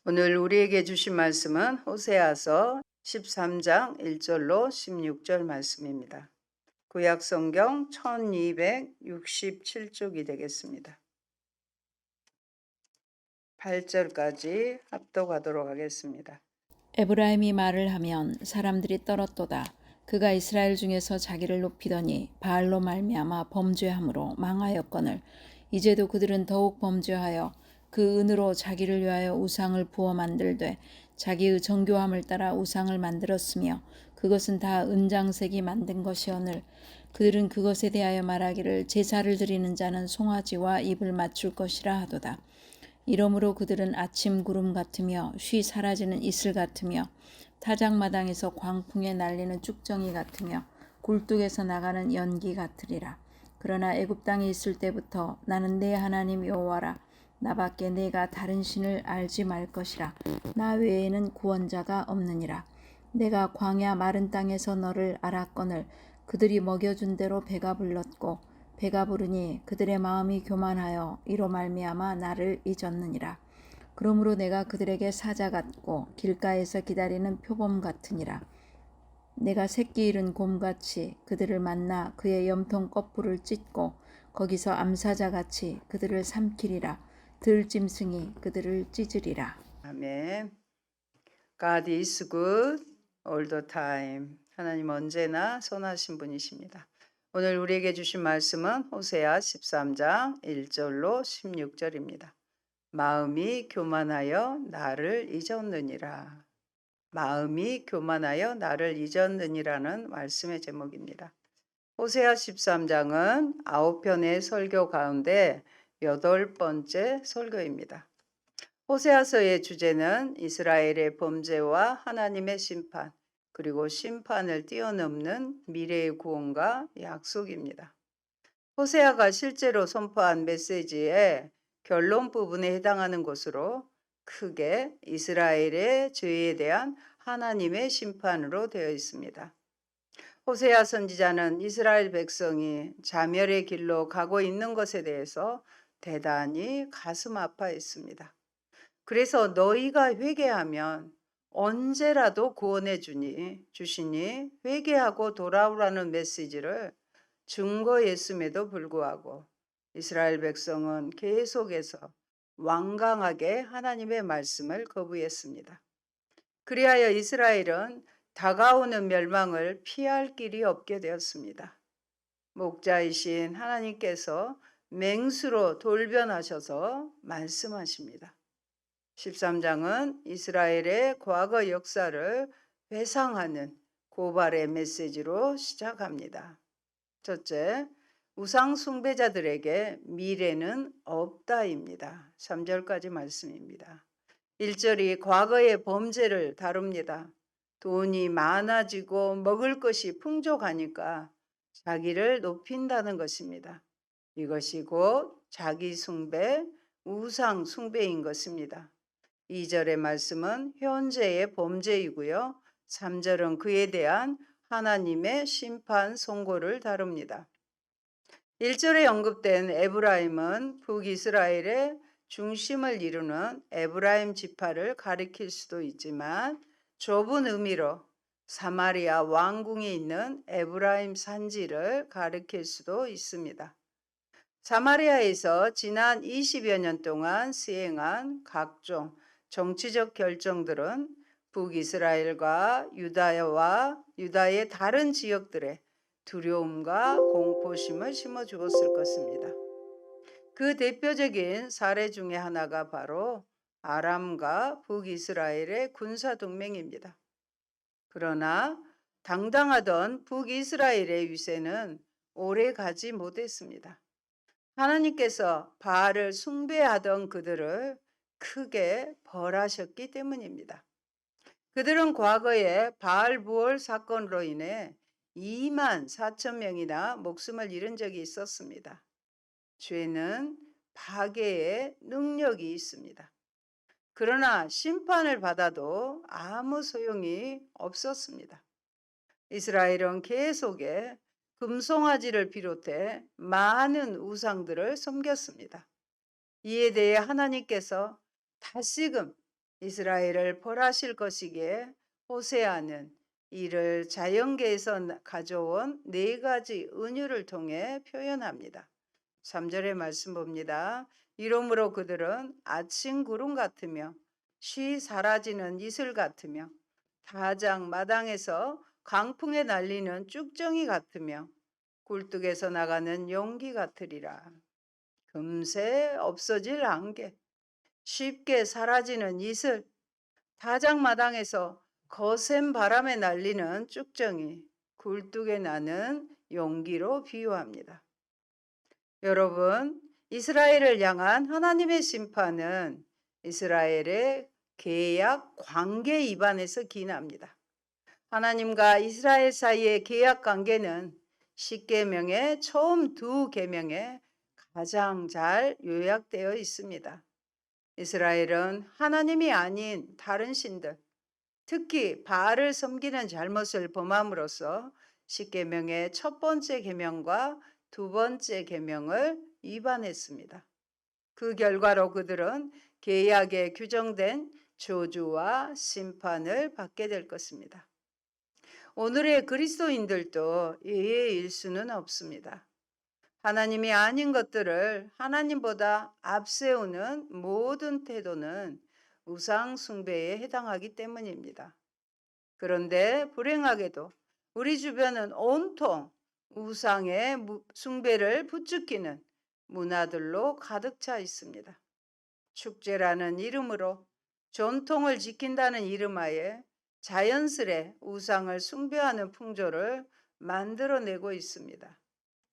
오늘 우리에게 주신 말씀은 호세아서 13장 1절로 16절 말씀입니다. 구약 성경 1267쪽이 되겠습니다. 8절까지 합독하도록 하겠습니다. 에브라임이 말을 하면 사람들이 떨었도다. 그가 이스라엘 중에서 자기를 높이더니 바알로 말미암아 범죄함으로 망하였거늘 이제도 그들은 더욱 범죄하여 그 은으로 자기를 위하여 우상을 부어 만들되 자기의 정교함을 따라 우상을 만들었으며 그것은 다 은장색이 만든 것이오늘 그들은 그것에 대하여 말하기를 제사를 드리는 자는 송아지와 입을 맞출 것이라 하도다. 이러므로 그들은 아침 구름 같으며 쉬 사라지는 이슬 같으며 타작마당에서 광풍에 날리는 쭉정이 같으며 굴뚝에서 나가는 연기 같으리라. 그러나 애굽 땅에 있을 때부터 나는 내 하나님 여호와라. 나밖에 내가 다른 신을 알지 말 것이라. 나 외에는 구원자가 없느니라. 내가 광야 마른 땅에서 너를 알았거늘 그들이 먹여준 대로 배가 불렀고 배가 부르니 그들의 마음이 교만하여 이로 말미암아 나를 잊었느니라. 그러므로 내가 그들에게 사자 같고 길가에서 기다리는 표범 같으니라. 내가 새끼 잃은 곰같이 그들을 만나 그의 염통 껍불을 찢고 거기서 암사자같이 그들을 삼키리라. 들짐승이 그들을 찢으리라. 아멘. God is good all the time. 하나님 언제나 선하신 분이십니다. 오늘 우리에게 주신 말씀은 호세아 13장 1절로 16절입니다. 마음이 교만하여 나를 잊었느니라. 마음이 교만하여 나를 잊었느니라는 말씀의 제목입니다. 호세아 13장은 9편의 설교 가운데 8번째 설교입니다. 호세아서의 주제는 이스라엘의 범죄와 하나님의 심판, 그리고 심판을 뛰어넘는 미래의 구원과 약속입니다. 호세아가 실제로 선포한 메시지의 결론 부분에 해당하는 것으로 크게 이스라엘의 죄에 대한 하나님의 심판으로 되어 있습니다. 호세아 선지자는 이스라엘 백성이 자멸의 길로 가고 있는 것에 대해서 대단히 가슴 아파했습니다. 그래서 너희가 회개하면 언제라도 구원해 주시니 회개하고 돌아오라는 메시지를 증거했음에도 불구하고 이스라엘 백성은 계속해서 완강하게 하나님의 말씀을 거부했습니다. 그리하여 이스라엘은 다가오는 멸망을 피할 길이 없게 되었습니다. 목자이신 하나님께서 맹수로 돌변하셔서 말씀하십니다. 13장은 이스라엘의 과거 역사를 회상하는 고발의 메시지로 시작합니다. 첫째, 우상 숭배자들에게 미래는 없다입니다. 3절까지 말씀입니다. 1절이 과거의 범죄를 다룹니다. 돈이 많아지고 먹을 것이 풍족하니까 자기를 높인다는 것입니다. 이것이 곧 자기 숭배, 우상 숭배인 것입니다. 2절의 말씀은 현재의 범죄이고요. 3절은 그에 대한 하나님의 심판 선고를 다룹니다. 1절에 언급된 에브라임은 북이스라엘의 중심을 이루는 에브라임 지파를 가리킬 수도 있지만 좁은 의미로 사마리아 왕궁에 있는 에브라임 산지를 가리킬 수도 있습니다. 사마리아에서 지난 20여 년 동안 시행한 각종 정치적 결정들은 북이스라엘과 유다의 다른 지역들에 두려움과 공포심을 심어주었을 것입니다. 그 대표적인 사례 중에 하나가 바로 아람과 북이스라엘의 군사동맹입니다. 그러나 당당하던 북이스라엘의 위세는 오래 가지 못했습니다. 하나님께서 바알을 숭배하던 그들을 크게 벌하셨기 때문입니다. 그들은 과거에 바알 부월 사건으로 인해 2만 4천 명이나 목숨을 잃은 적이 있었습니다. 죄는 파괴의 능력이 있습니다. 그러나 심판을 받아도 아무 소용이 없었습니다. 이스라엘은 계속해 금송아지를 비롯해 많은 우상들을 섬겼습니다. 이에 대해 하나님께서 다시금 이스라엘을 벌하실 것이기에 호세아는 이를 자연계에서 가져온 네 가지 은유를 통해 표현합니다. 3절의 말씀 봅니다. 이러므로 그들은 아침 구름 같으며 쉬 사라지는 이슬 같으며 다장 마당에서 강풍에 날리는 쭉정이 같으며 굴뚝에서 나가는 용기 같으리라. 금세 없어질 안개, 쉽게 사라지는 이슬, 다장마당에서 거센 바람에 날리는 쭉정이, 굴뚝에 나는 용기로 비유합니다. 여러분, 이스라엘을 향한 하나님의 심판은 이스라엘의 계약 관계 위반에서 기인합니다. 하나님과 이스라엘 사이의 계약 관계는 십계명의 처음 두 계명에 가장 잘 요약되어 있습니다. 이스라엘은 하나님이 아닌 다른 신들, 특히 바알을 섬기는 잘못을 범함으로써 십계명의 첫 번째 계명과 두 번째 계명을 위반했습니다. 그 결과로 그들은 계약에 규정된 저주와 심판을 받게 될 것입니다. 오늘의 그리스도인들도 예외일 수는 없습니다. 하나님이 아닌 것들을 하나님보다 앞세우는 모든 태도는 우상 숭배에 해당하기 때문입니다. 그런데 불행하게도 우리 주변은 온통 우상의 숭배를 부추기는 문화들로 가득 차 있습니다. 축제라는 이름으로 전통을 지킨다는 이름하에 자연스레 우상을 숭배하는 풍조를 만들어내고 있습니다.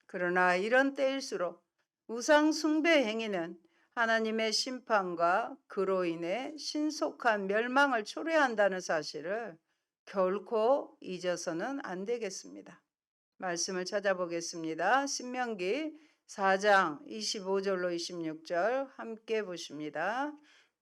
그러나 이런 때일수록 우상 숭배 행위는 하나님의 심판과 그로 인해 신속한 멸망을 초래한다는 사실을 결코 잊어서는 안 되겠습니다. 말씀을 찾아보겠습니다. 신명기 4장 25절로 26절 함께 보십니다.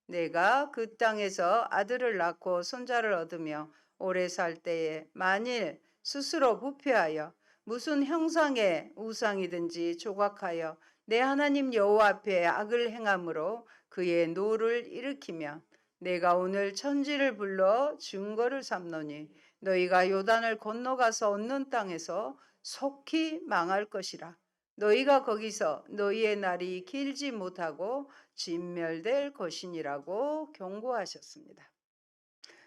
내가 그 땅에서 아들을 낳고 손자를 얻으며 오래 살 때에 만일 스스로 부패하여 무슨 형상의 우상이든지 조각하여 내 하나님 여호와 앞에 악을 행함으로 그의 노를 일으키면 내가 오늘 천지를 불러 증거를 삼노니 너희가 요단을 건너가서 얻는 땅에서 속히 망할 것이라. 너희가 거기서 너희의 날이 길지 못하고 진멸될 것이니라고 경고하셨습니다.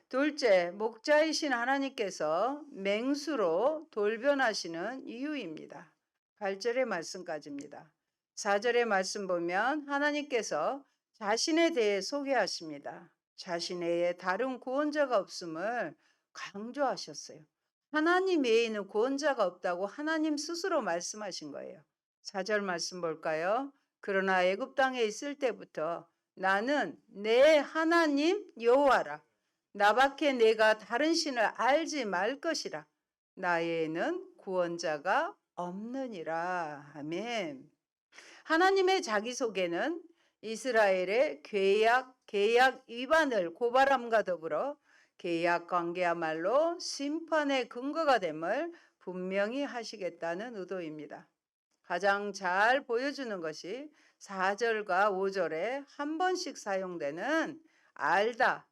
둘째, 목자이신 하나님께서 맹수로 돌변하시는 이유입니다. 8절의 말씀까지입니다. 4절의 말씀 보면 하나님께서 자신에 대해 소개하십니다. 자신의 다른 구원자가 없음을 강조하셨어요. 하나님 외에는 구원자가 없다고 하나님 스스로 말씀하신 거예요. 4절 말씀 볼까요? 그러나 애굽 땅에 있을 때부터 나는 내 하나님 여호와라. 나밖에 내가 다른 신을 알지 말 것이라. 나에는 구원자가 없느니라. 아멘. 하나님의 자기소개는 이스라엘의 계약 위반을 고발함과 더불어 계약 관계야말로 심판의 근거가 됨을 분명히 하시겠다는 의도입니다. 가장 잘 보여주는 것이 4절과 5절에 한 번씩 사용되는 알다,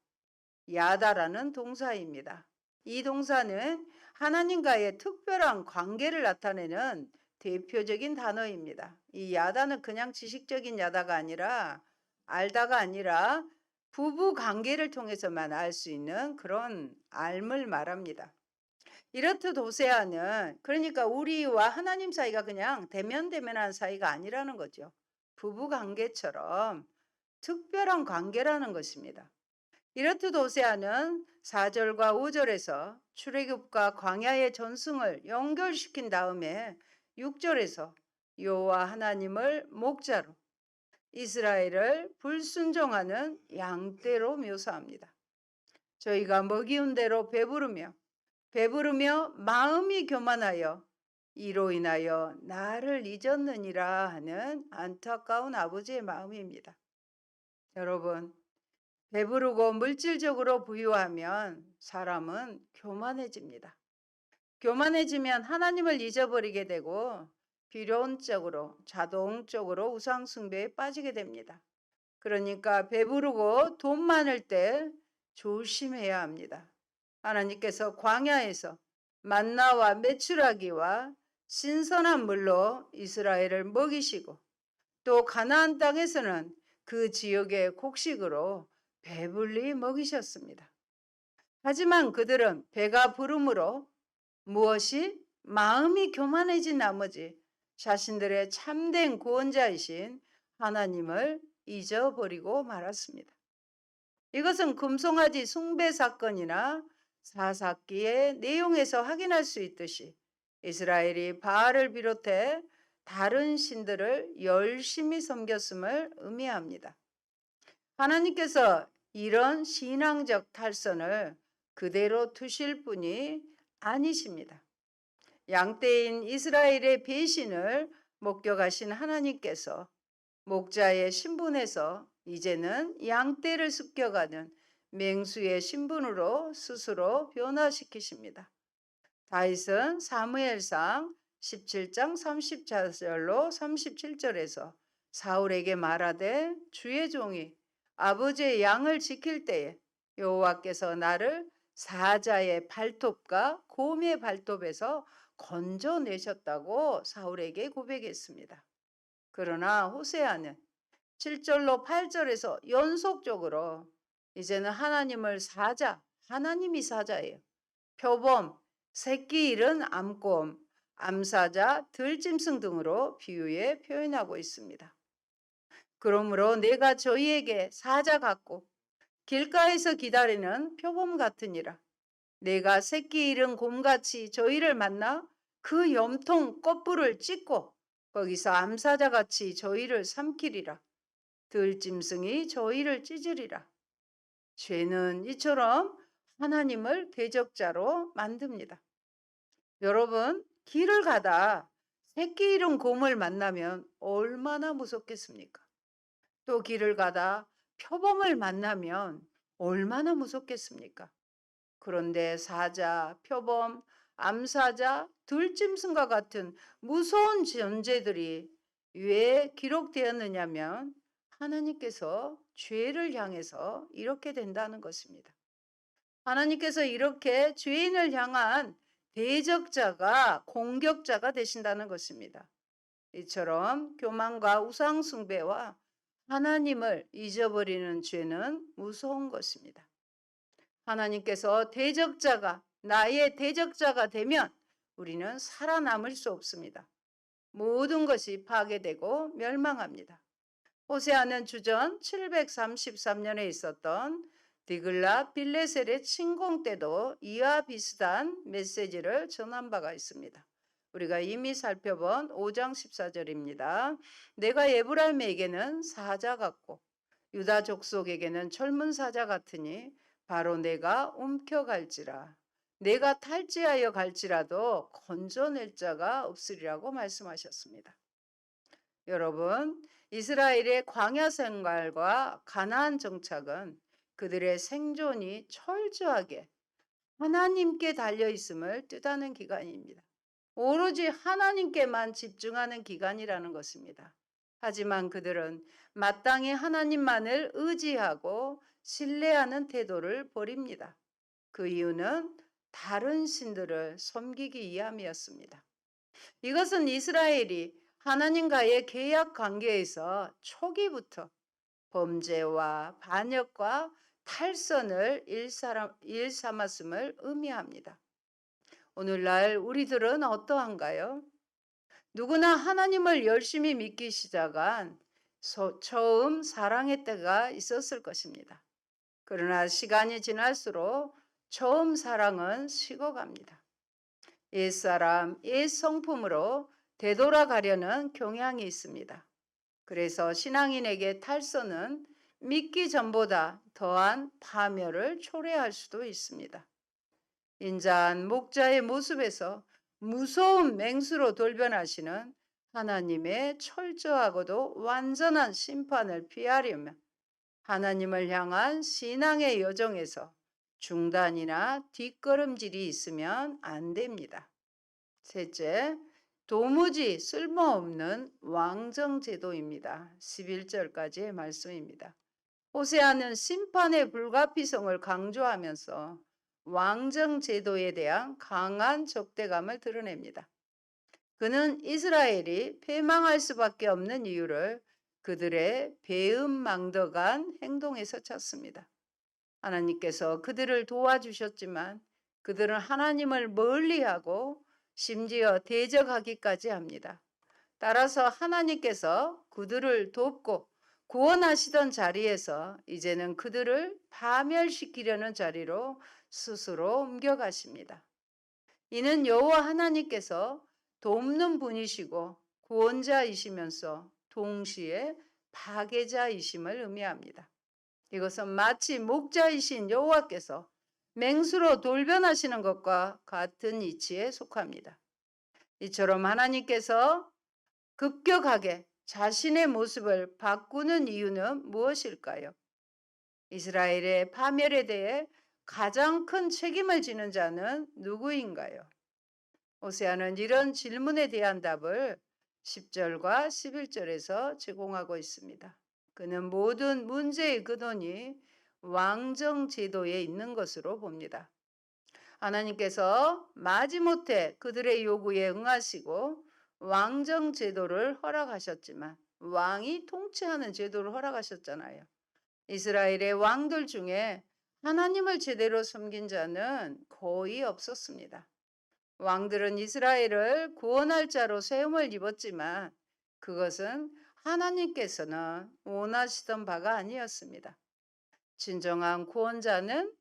야다라는 동사입니다. 이 동사는 하나님과의 특별한 관계를 나타내는 대표적인 단어입니다. 이 야다는 그냥 지식적인 야다가 아니라 알다가 아니라 부부 관계를 통해서만 알 수 있는 그런 알을 말합니다. 이렇듯 호세아는 그러니까 우리와 하나님 사이가 그냥 대면대면한 사이가 아니라는 거죠. 부부 관계처럼 특별한 관계라는 것입니다. 이렇듯 호세아는 4절과 5절에서 출애굽과 광야의 전승을 연결시킨 다음에 6절에서 여호와 하나님을 목자로 이스라엘을 불순종하는 양떼로 묘사합니다. 저희가 먹이운 대로 배부르며 마음이 교만하여 이로 인하여 나를 잊었느니라 하는 안타까운 아버지의 마음입니다. 여러분, 배부르고 물질적으로 부유하면 사람은 교만해집니다. 교만해지면 하나님을 잊어버리게 되고 필연적으로 자동적으로 우상숭배에 빠지게 됩니다. 그러니까 배부르고 돈 많을 때 조심해야 합니다. 하나님께서 광야에서 만나와 메추라기와 신선한 물로 이스라엘을 먹이시고 또 가나안 땅에서는 그 지역의 곡식으로 배불리 먹이셨습니다. 하지만 그들은 배가 부름으로 무엇이 마음이 교만해진 나머지 자신들의 참된 구원자이신 하나님을 잊어버리고 말았습니다. 이것은 금송아지 숭배 사건이나 사사기의 내용에서 확인할 수 있듯이 이스라엘이 바알을 비롯해 다른 신들을 열심히 섬겼음을 의미합니다. 하나님께서 이런 신앙적 탈선을 그대로 두실 분이 아니십니다. 양떼인 이스라엘의 배신을 목격하신 하나님께서 목자의 신분에서 이제는 양떼를 습격하는 맹수의 신분으로 스스로 변화시키십니다. 다윗은 사무엘상 17장 34절로 37절에서 사울에게 말하되 주의 종이 아버지의 양을 지킬 때에 여호와께서 나를 사자의 발톱과 곰의 발톱에서 건져내셨다고 사울에게 고백했습니다. 그러나 호세아는 7절로 8절에서 연속적으로 이제는 하나님을 하나님이 사자예요. 표범, 새끼 잃은 암곰, 암사자, 들짐승 등으로 비유해 표현하고 있습니다. 그러므로 내가 저희에게 사자 같고 길가에서 기다리는 표범 같으니라. 내가 새끼 잃은 곰같이 저희를 만나 그 염통 껍불을 찢고 거기서 암사자같이 저희를 삼키리라. 들짐승이 저희를 찢으리라. 죄는 이처럼 하나님을 대적자로 만듭니다. 여러분, 길을 가다 새끼 잃은 곰을 만나면 얼마나 무섭겠습니까? 또 길을 가다 표범을 만나면 얼마나 무섭겠습니까? 그런데 사자, 표범, 암사자, 들짐승과 같은 무서운 존재들이 왜 기록되었느냐면 하나님께서 죄를 향해서 이렇게 된다는 것입니다. 하나님께서 이렇게 죄인을 향한 대적자가 공격자가 되신다는 것입니다. 이처럼 교만과 우상숭배와 하나님을 잊어버리는 죄는 무서운 것입니다. 하나님께서 나의 대적자가 되면 우리는 살아남을 수 없습니다. 모든 것이 파괴되고 멸망합니다. 호세아는 주전 733년에 있었던 디글라 빌레셀의 침공 때도 이와 비슷한 메시지를 전한 바가 있습니다. 우리가 이미 살펴본 5장 14절입니다. 내가 에브라임에게는 사자 같고 유다 족속에게는 젊은 사자 같으니 바로 내가 움켜갈지라. 내가 탈지하여 갈지라도 건져낼 자가 없으리라고 말씀하셨습니다. 여러분, 이스라엘의 광야 생활과 가나안 정착은 그들의 생존이 철저하게 하나님께 달려 있음을 뜻하는 기간입니다. 오로지 하나님께만 집중하는 기간이라는 것입니다. 하지만 그들은 마땅히 하나님만을 의지하고 신뢰하는 태도를 버립니다. 그 이유는 다른 신들을 섬기기 위함이었습니다. 이것은 이스라엘이 하나님과의 계약 관계에서 초기부터 범죄와 반역과 탈선을 일삼았음을 의미합니다. 오늘날 우리들은 어떠한가요? 누구나 하나님을 열심히 믿기 시작한 처음 사랑의 때가 있었을 것입니다. 그러나 시간이 지날수록 처음 사랑은 식어갑니다. 옛사람, 옛성품으로 되돌아가려는 경향이 있습니다. 그래서 신앙인에게 탈선은 믿기 전보다 더한 파멸을 초래할 수도 있습니다. 인자한 목자의 모습에서 무서운 맹수로 돌변하시는 하나님의 철저하고도 완전한 심판을 피하려면 하나님을 향한 신앙의 여정에서 중단이나 뒷걸음질이 있으면 안 됩니다. 셋째, 도무지 쓸모없는 왕정제도입니다. 11절까지의 말씀입니다. 호세아는 심판의 불가피성을 강조하면서 왕정제도에 대한 강한 적대감을 드러냅니다. 그는 이스라엘이 패망할 수밖에 없는 이유를 그들의 배은망덕한 행동에서 찾습니다. 하나님께서 그들을 도와주셨지만 그들은 하나님을 멀리하고 심지어 대적하기까지 합니다. 따라서 하나님께서 그들을 돕고 구원하시던 자리에서 이제는 그들을 파멸시키려는 자리로 스스로 옮겨가십니다. 이는 여호와 하나님께서 돕는 분이시고 구원자이시면서 동시에 파괴자이심을 의미합니다. 이것은 마치 목자이신 여호와께서 맹수로 돌변하시는 것과 같은 이치에 속합니다. 이처럼 하나님께서 급격하게 자신의 모습을 바꾸는 이유는 무엇일까요? 이스라엘의 파멸에 대해 가장 큰 책임을 지는 자는 누구인가요? 호세아는 이런 질문에 대한 답을 10절과 11절에서 제공하고 있습니다. 그는 모든 문제의 근원이 왕정 제도에 있는 것으로 봅니다. 하나님께서 마지못해 그들의 요구에 응하시고 왕정 제도를 허락하셨지만 왕이 통치하는 제도를 허락하셨잖아요. 이스라엘의 왕들 중에 하나님을 제대로 섬긴 자는 거의 없었습니다. 왕들은 이스라엘을 구원할 자로 세움을 입었지만 그것은 하나님께서는 원하시던 바가 아니었습니다. 진정한 구원자는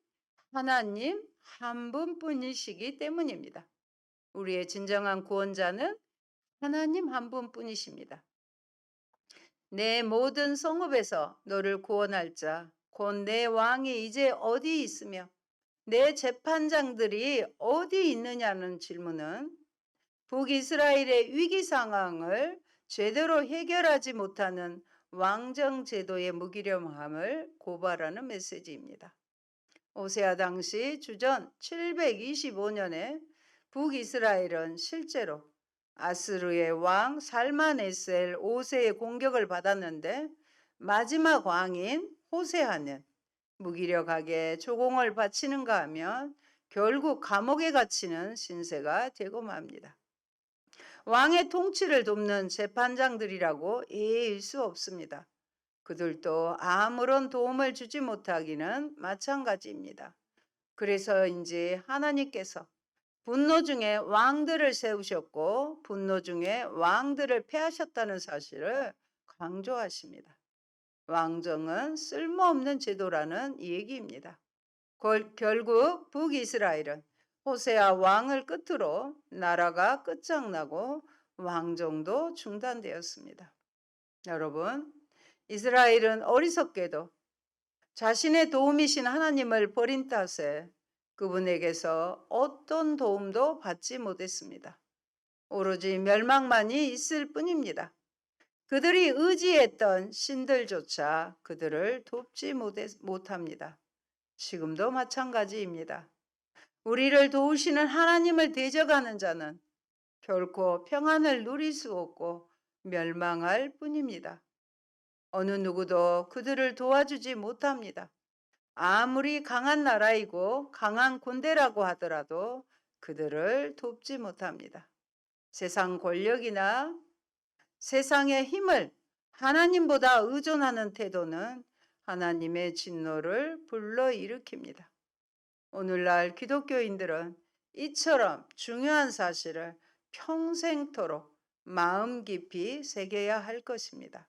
하나님 한 분뿐이시기 때문입니다. 우리의 진정한 구원자는 하나님 한 분뿐이십니다. 내 모든 성읍에서 너를 구원할 자, 곧 내 왕이 이제 어디 있으며 내 재판장들이 어디 있느냐는 질문은 북이스라엘의 위기 상황을 제대로 해결하지 못하는 왕정 제도의 무기력함을 고발하는 메시지입니다. 호세아 당시 주전 725년에 북이스라엘은 실제로 아스르의 왕 살만에셀 5세의 공격을 받았는데 마지막 왕인 호세아는 무기력하게 조공을 바치는가 하면 결국 감옥에 갇히는 신세가 되고 맙니다. 왕의 통치를 돕는 재판장들이라고 예일 수 없습니다. 그들도 아무런 도움을 주지 못하기는 마찬가지입니다. 그래서인지 하나님께서 분노 중에 왕들을 세우셨고 분노 중에 왕들을 패하셨다는 사실을 강조하십니다. 왕정은 쓸모없는 제도라는 얘기입니다. 결국 북이스라엘은 호세아 왕을 끝으로 나라가 끝장나고 왕정도 중단되었습니다. 여러분, 이스라엘은 어리석게도 자신의 도움이신 하나님을 버린 탓에 그분에게서 어떤 도움도 받지 못했습니다. 오로지 멸망만이 있을 뿐입니다. 그들이 의지했던 신들조차 그들을 돕지 못합니다. 지금도 마찬가지입니다. 우리를 도우시는 하나님을 대적하는 자는 결코 평안을 누릴 수 없고 멸망할 뿐입니다. 어느 누구도 그들을 도와주지 못합니다. 아무리 강한 나라이고 강한 군대라고 하더라도 그들을 돕지 못합니다. 세상 권력이나 세상의 힘을 하나님보다 의존하는 태도는 하나님의 진노를 불러일으킵니다. 오늘날 기독교인들은 이처럼 중요한 사실을 평생토록 마음 깊이 새겨야 할 것입니다.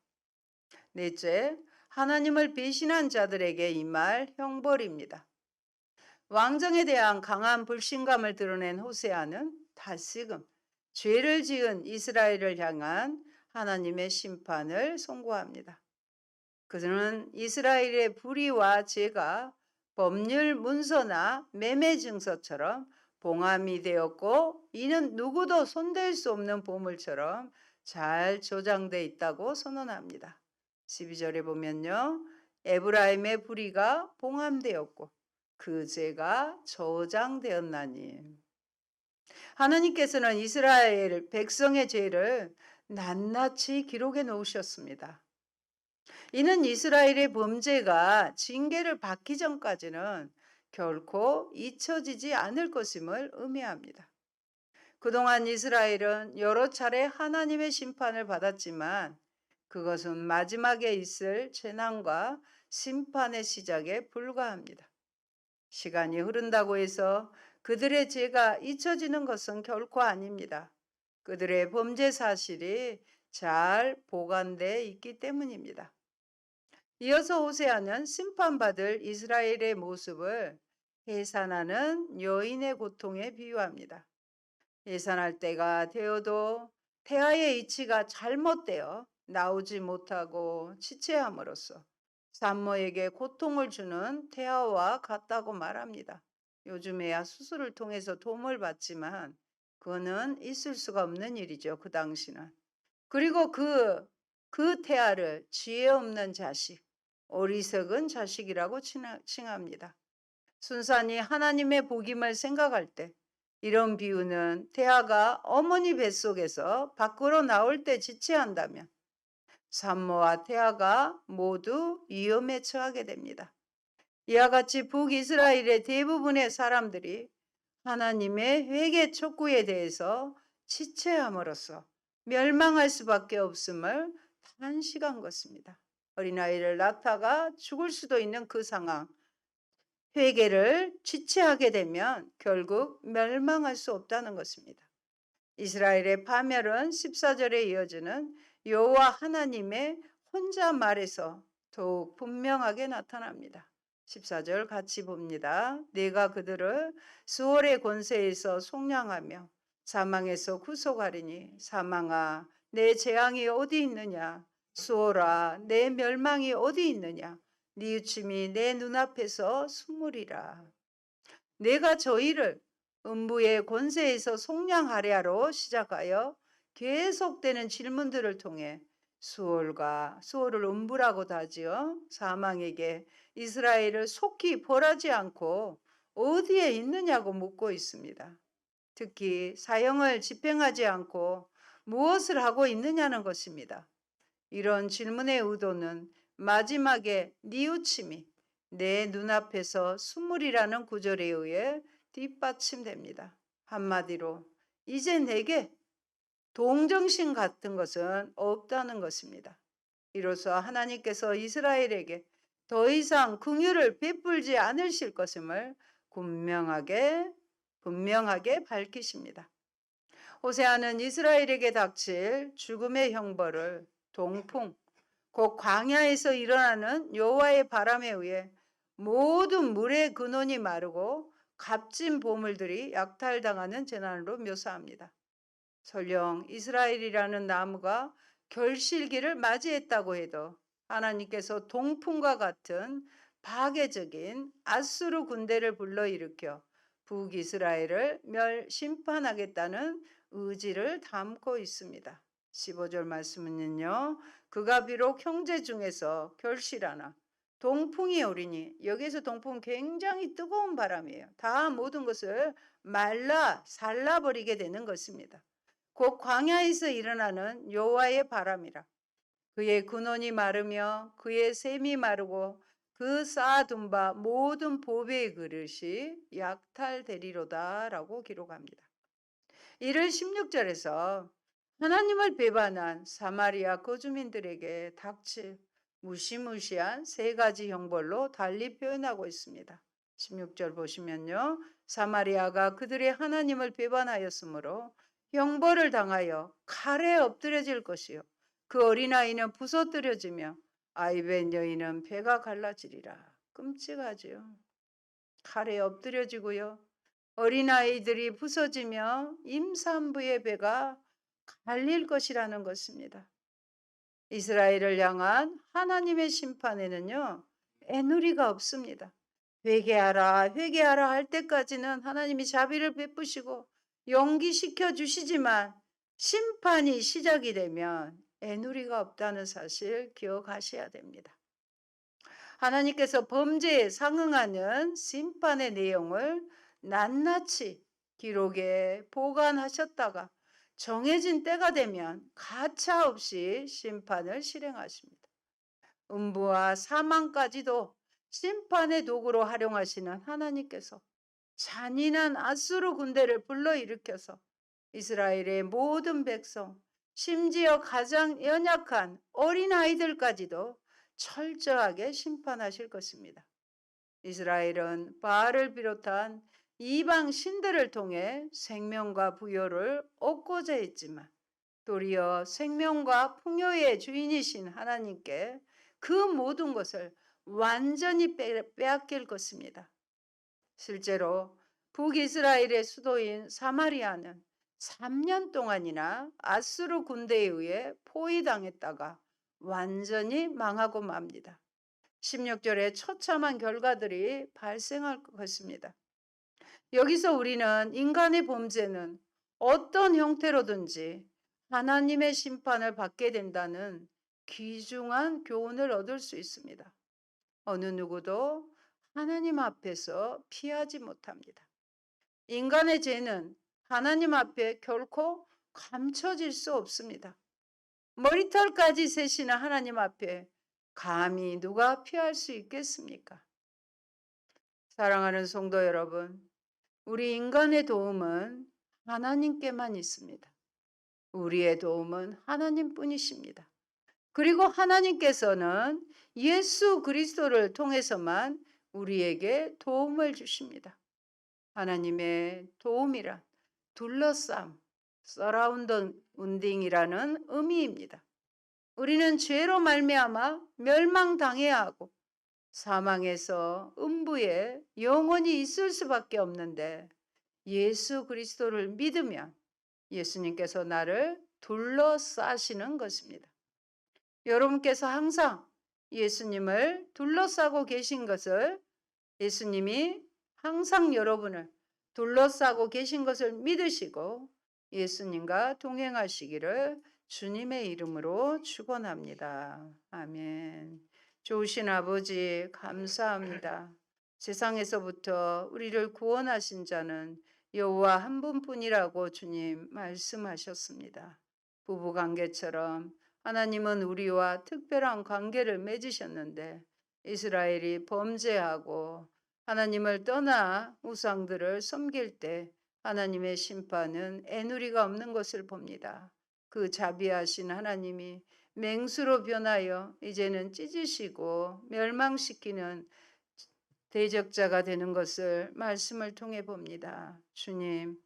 넷째, 하나님을 배신한 자들에게 임할 형벌입니다. 왕정에 대한 강한 불신감을 드러낸 호세아는 다시금 죄를 지은 이스라엘을 향한 하나님의 심판을 선고합니다. 그는 이스라엘의 불의와 죄가 법률 문서나 매매 증서처럼 봉함이 되었고 이는 누구도 손댈 수 없는 보물처럼 잘 저장되어 있다고 선언합니다. 12절에 보면요. 에브라임의 불의가 봉함되었고 그 죄가 저장되었나니. 하나님께서는 이스라엘 백성의 죄를 낱낱이 기록해 놓으셨습니다. 이는 이스라엘의 범죄가 징계를 받기 전까지는 결코 잊혀지지 않을 것임을 의미합니다. 그동안 이스라엘은 여러 차례 하나님의 심판을 받았지만 그것은 마지막에 있을 재난과 심판의 시작에 불과합니다. 시간이 흐른다고 해서 그들의 죄가 잊혀지는 것은 결코 아닙니다. 그들의 범죄 사실이 잘 보관돼 있기 때문입니다. 이어서 호세아는 심판받을 이스라엘의 모습을 해산하는 여인의 고통에 비유합니다. 해산할 때가 되어도 태아의 이치가 잘못되어 나오지 못하고 지체함으로써 산모에게 고통을 주는 태아와 같다고 말합니다. 요즘에야 수술을 통해서 도움을 받지만 그거는 있을 수가 없는 일이죠. 그 당시는. 그리고 그 태아를 지혜 없는 자식, 어리석은 자식이라고 칭합니다. 순산이 하나님의 복임을 생각할 때 이런 비유는 태아가 어머니 뱃속에서 밖으로 나올 때 지체한다면 산모와 태아가 모두 위험에 처하게 됩니다. 이와 같이 북이스라엘의 대부분의 사람들이 하나님의 회개 촉구에 대해서 지체함으로써 멸망할 수밖에 없음을 단식한 것입니다. 어린아이를 낳다가 죽을 수도 있는 그 상황, 회개를 지체하게 되면 결국 멸망할 수 없다는 것입니다. 이스라엘의 파멸은 14절에 이어지는 여호와 하나님의 혼잣말에서 더욱 분명하게 나타납니다. 14절 같이 봅니다. 내가 그들을 수월의 권세에서 속량하며 사망에서 구속하리니 사망아 내 재앙이 어디 있느냐 수월아 내 멸망이 어디 있느냐 뉘우침이 내 눈앞에서 숨으리라. 내가 저희를 음부의 권세에서 속량하랴로 시작하여 계속되는 질문들을 통해 수월을 음부라고도 하지요. 사망에게 이스라엘을 속히 벌하지 않고 어디에 있느냐고 묻고 있습니다. 특히 사형을 집행하지 않고 무엇을 하고 있느냐는 것입니다. 이런 질문의 의도는 마지막에 뉘우침이 내 눈앞에서 숨으리라는 구절에 의해 뒷받침됩니다. 한마디로 이제 내게 동정심 같은 것은 없다는 것입니다. 이로써 하나님께서 이스라엘에게 더 이상 긍휼을 베풀지 않으실 것임을 분명하게 밝히십니다. 호세아는 이스라엘에게 닥칠 죽음의 형벌을 동풍, 곧 광야에서 일어나는 여호와의 바람에 의해 모든 물의 근원이 마르고 값진 보물들이 약탈당하는 재난으로 묘사합니다. 설령 이스라엘이라는 나무가 결실기를 맞이했다고 해도 하나님께서 동풍과 같은 파괴적인 아수르 군대를 불러일으켜 북이스라엘을 심판하겠다는 의지를 담고 있습니다. 15절 말씀은요. 그가 비록 형제 중에서 결실하나 동풍이 오리니 여기에서 동풍은 굉장히 뜨거운 바람이에요. 다 모든 것을 말라 살라버리게 되는 것입니다. 곧 광야에서 일어나는 여호와의 바람이라. 그의 근원이 마르며 그의 샘이 마르고 그 쌓아둔 바 모든 보배의 그릇이 약탈되리로다 라고 기록합니다. 이를 16절에서 하나님을 배반한 사마리아 거주민들에게 닥칠 무시무시한 세 가지 형벌로 달리 표현하고 있습니다. 16절 보시면요. 사마리아가 그들의 하나님을 배반하였으므로 형벌을 당하여 칼에 엎드려질 것이요. 그 어린아이는 부서뜨려지며 아이벤 여인은 배가 갈라지리라. 끔찍하지요. 칼에 엎드려지고요. 어린아이들이 부서지며 임산부의 배가 갈릴 것이라는 것입니다. 이스라엘을 향한 하나님의 심판에는요. 애누리가 없습니다. 회개하라 할 때까지는 하나님이 자비를 베푸시고 용기시켜 주시지만 심판이 시작이 되면 애누리가 없다는 사실 기억하셔야 됩니다. 하나님께서 범죄에 상응하는 심판의 내용을 낱낱이 기록에 보관하셨다가 정해진 때가 되면 가차없이 심판을 실행하십니다. 음부와 사망까지도 심판의 도구로 활용하시는 하나님께서 잔인한 아수르 군대를 불러일으켜서 이스라엘의 모든 백성, 심지어 가장 연약한 어린아이들까지도 철저하게 심판하실 것입니다. 이스라엘은 바알을 비롯한 이방 신들을 통해 생명과 부요를 얻고자 했지만 도리어 생명과 풍요의 주인이신 하나님께 그 모든 것을 완전히 빼앗길 것입니다. 실제로 북이스라엘의 수도인 사마리아는 3년 동안이나 아수르 군대에 의해 포위당했다가 완전히 망하고 맙니다. 16절에 처참한 결과들이 발생할 것입니다. 여기서 우리는 인간의 범죄는 어떤 형태로든지 하나님의 심판을 받게 된다는 귀중한 교훈을 얻을 수 있습니다. 어느 누구도 하나님 앞에서 피하지 못합니다. 인간의 죄는 하나님 앞에 결코 감춰질 수 없습니다. 머리털까지 세시는 하나님 앞에 감히 누가 피할 수 있겠습니까? 사랑하는 성도 여러분, 우리 인간의 도움은 하나님께만 있습니다. 우리의 도움은 하나님뿐이십니다. 그리고 하나님께서는 예수 그리스도를 통해서만 우리에게 도움을 주십니다. 하나님의 도움이란 둘러쌈, 서라운딩이라는 의미입니다. 우리는 죄로 말미암아 멸망당해야 하고 사망에서 음부에 영원히 있을 수밖에 없는데 예수 그리스도를 믿으면 예수님께서 나를 둘러싸시는 것입니다. 여러분께서 항상 예수님을 둘러싸고 계신 것을, 예수님이 항상 여러분을 둘러싸고 계신 것을 믿으시고 예수님과 동행하시기를 주님의 이름으로 축원합니다. 아멘. 좋으신 아버지 감사합니다. 세상에서부터 우리를 구원하신 자는 여호와 한 분뿐이라고 주님 말씀하셨습니다. 부부관계처럼 하나님은 우리와 특별한 관계를 맺으셨는데 이스라엘이 범죄하고 하나님을 떠나 우상들을 섬길 때 하나님의 심판은 애누리가 없는 것을 봅니다. 그 자비하신 하나님이 맹수로 변하여 이제는 찢으시고 멸망시키는 대적자가 되는 것을 말씀을 통해 봅니다. 주님,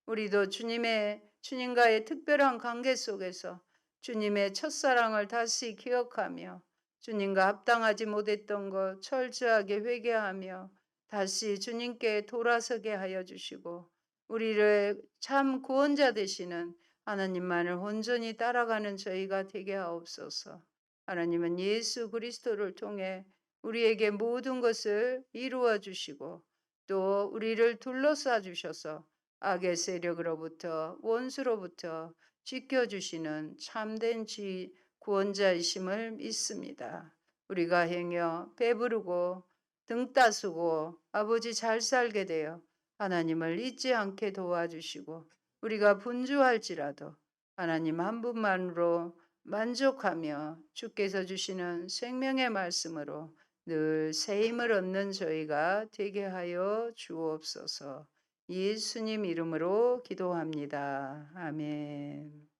우리도 주님과의 특별한 관계 속에서 주님의 첫사랑을 다시 기억하며 주님과 합당하지 못했던 것 철저하게 회개하며 다시 주님께 돌아서게 하여 주시고 우리를 참 구원자 되시는 하나님만을 온전히 따라가는 저희가 되게 하옵소서. 하나님은 예수 그리스도를 통해 우리에게 모든 것을 이루어 주시고 또 우리를 둘러싸 주셔서 악의 세력으로부터 원수로부터 지켜주시는 참된 구원자이심을 믿습니다. 우리가 행여 배부르고 등 따스고 아버지 잘 살게 되어 하나님을 잊지 않게 도와주시고 우리가 분주할지라도 하나님 한 분만으로 만족하며 주께서 주시는 생명의 말씀으로 늘 새 힘을 얻는 저희가 되게 하여 주옵소서. 예수님 이름으로 기도합니다. 아멘.